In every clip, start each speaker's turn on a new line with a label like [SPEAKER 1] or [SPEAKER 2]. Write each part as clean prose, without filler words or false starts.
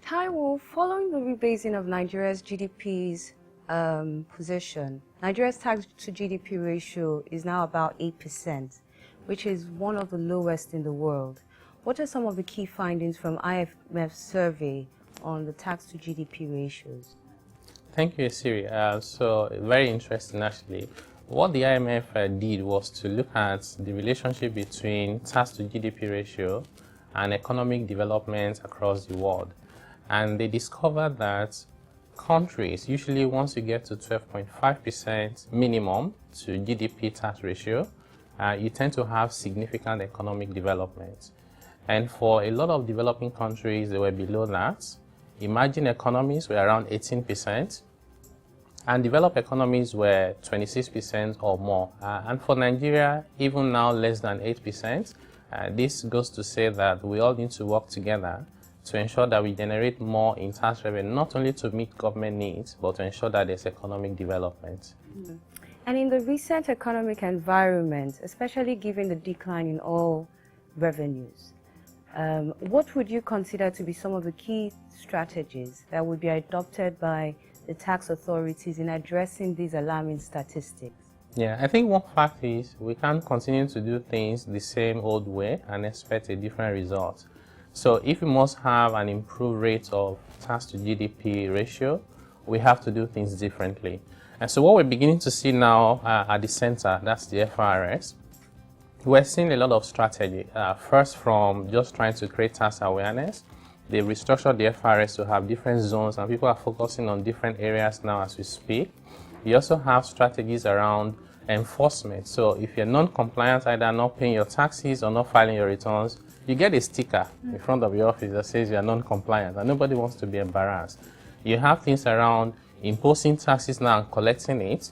[SPEAKER 1] Taiwo, following the rebasing of Nigeria's GDP's position, Nigeria's tax-to-GDP ratio is now about 8%, which is one of the lowest in the world. What are some of the key findings from IMF's survey on the tax-to-GDP ratios?
[SPEAKER 2] Thank you, Siri. So very interesting, actually. What the IMF did was to look at the relationship between tax-to-GDP ratio and economic development across the world. And they discovered that countries, usually once you get to 12.5% minimum to GDP tax ratio, you tend to have significant economic development. And for a lot of developing countries, they were below that. Emerging economies were around 18%, and developed economies were 26% or more. And for Nigeria, even now less than 8%. This goes to say that we all need to work together to ensure that we generate more in tax revenue, not only to meet government needs, but to ensure that there's economic development.
[SPEAKER 1] Mm-hmm. And in the recent economic environment, especially given the decline in oil revenues, what would you consider to be some of the key strategies that would be adopted by the tax authorities in addressing these alarming statistics?
[SPEAKER 2] Yeah, I think one fact is we can't continue to do things the same old way and expect a different result. So if we must have an improved rate of tax to GDP ratio, we have to do things differently. And so what we're beginning to see now at the center, that's the FRS, we're seeing a lot of strategy. First, from just trying to create tax awareness, they restructured the FRS to have different zones, and people are focusing on different areas now as we speak. You also have strategies around enforcement. So if you're non-compliant, either not paying your taxes or not filing your returns, you get a sticker in front of your office that says you're non-compliant, and nobody wants to be embarrassed. You have things around imposing taxes now and collecting it.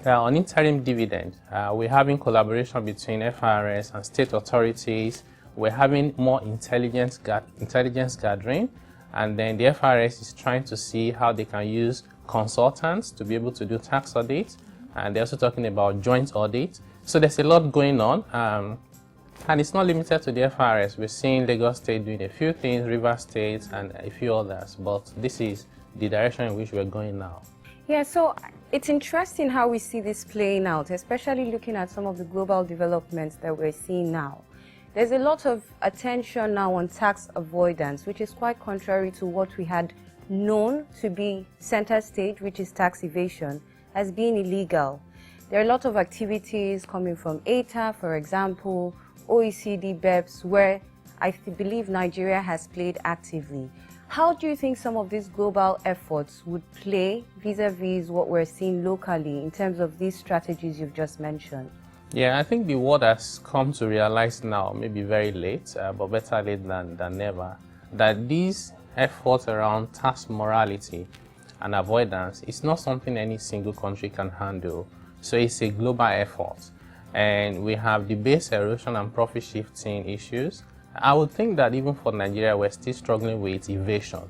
[SPEAKER 2] On interim dividend, we're having collaboration between FRS and state authorities. We're having more intelligence gathering, and then the FRS is trying to see how they can use consultants to be able to do tax audit, and they're also talking about joint audit. So there's a lot going on, and it's not limited to the FRS. We're seeing Lagos State doing a few things, Rivers State, and a few others, but this is the direction in which we're going now.
[SPEAKER 1] Yeah, so it's interesting how we see this playing out, especially looking at some of the global developments that we're seeing now. There's a lot of attention now on tax avoidance, which is quite contrary to what we had known to be center stage, which is tax evasion, as being illegal. There are a lot of activities coming from ATA, for example, OECD, BEPS, where I believe Nigeria has played actively. How do you think some of these global efforts would play vis-a-vis what we're seeing locally in terms of these strategies you've just mentioned?
[SPEAKER 2] Yeah, I think the world has come to realize now, maybe very late, but better late than never, that these efforts around tax morality and avoidance is not something any single country can handle. So it's a global effort. And we have the base erosion and profit shifting issues. I would think that even for Nigeria, we're still struggling with evasion,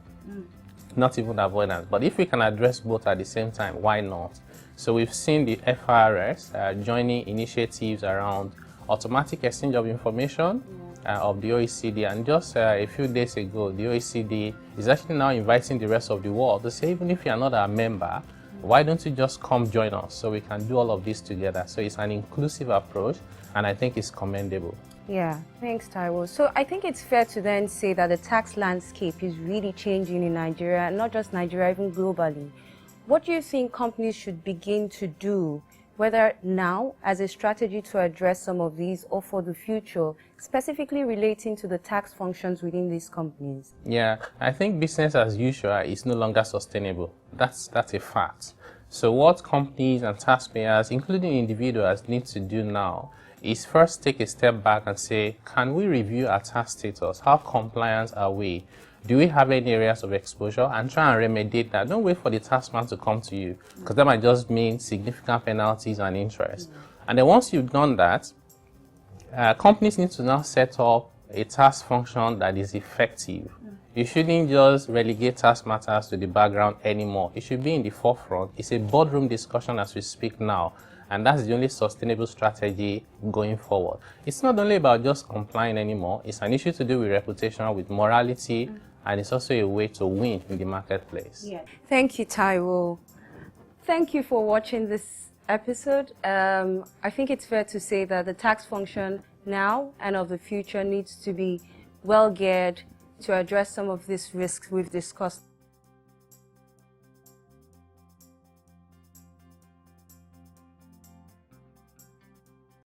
[SPEAKER 2] not even avoidance. But if we can address both at the same time, why not? So we've seen the FRS joining initiatives around automatic exchange of information of the OECD. And just a few days ago, the OECD is actually now inviting the rest of the world to say, even if you're not a member, why don't you just come join us so we can do all of this together? So it's an inclusive approach, and I think it's commendable.
[SPEAKER 1] Yeah, thanks, Taiwo. So I think it's fair to then say that the tax landscape is really changing in Nigeria, and not just Nigeria, even globally. What do you think companies should begin to do, whether now as a strategy to address some of these or for the future, specifically relating to the tax functions within these companies?
[SPEAKER 2] Yeah, I think business as usual is no longer sustainable. That's a fact. So what companies and taxpayers, including individuals, need to do now is first take a step back and say, can we review our tax status? How compliant are we? Do we have any areas of exposure? And try and remediate that. Don't wait for the taxman to come to you, because that might just mean significant penalties and interest. And then once you've done that, companies need to now set up a tax function that is effective. You shouldn't just relegate tax matters to the background anymore. It should be in the forefront. It's a boardroom discussion as we speak now. And that's the only sustainable strategy going forward. It's not only about just complying anymore. It's an issue to do with reputation, with morality, and it's also a way to win in the marketplace.
[SPEAKER 1] Yeah. Thank you, Taiwo. Thank you for watching this episode. I think it's fair to say that the tax function now and of the future needs to be well geared to address some of these risks we've discussed.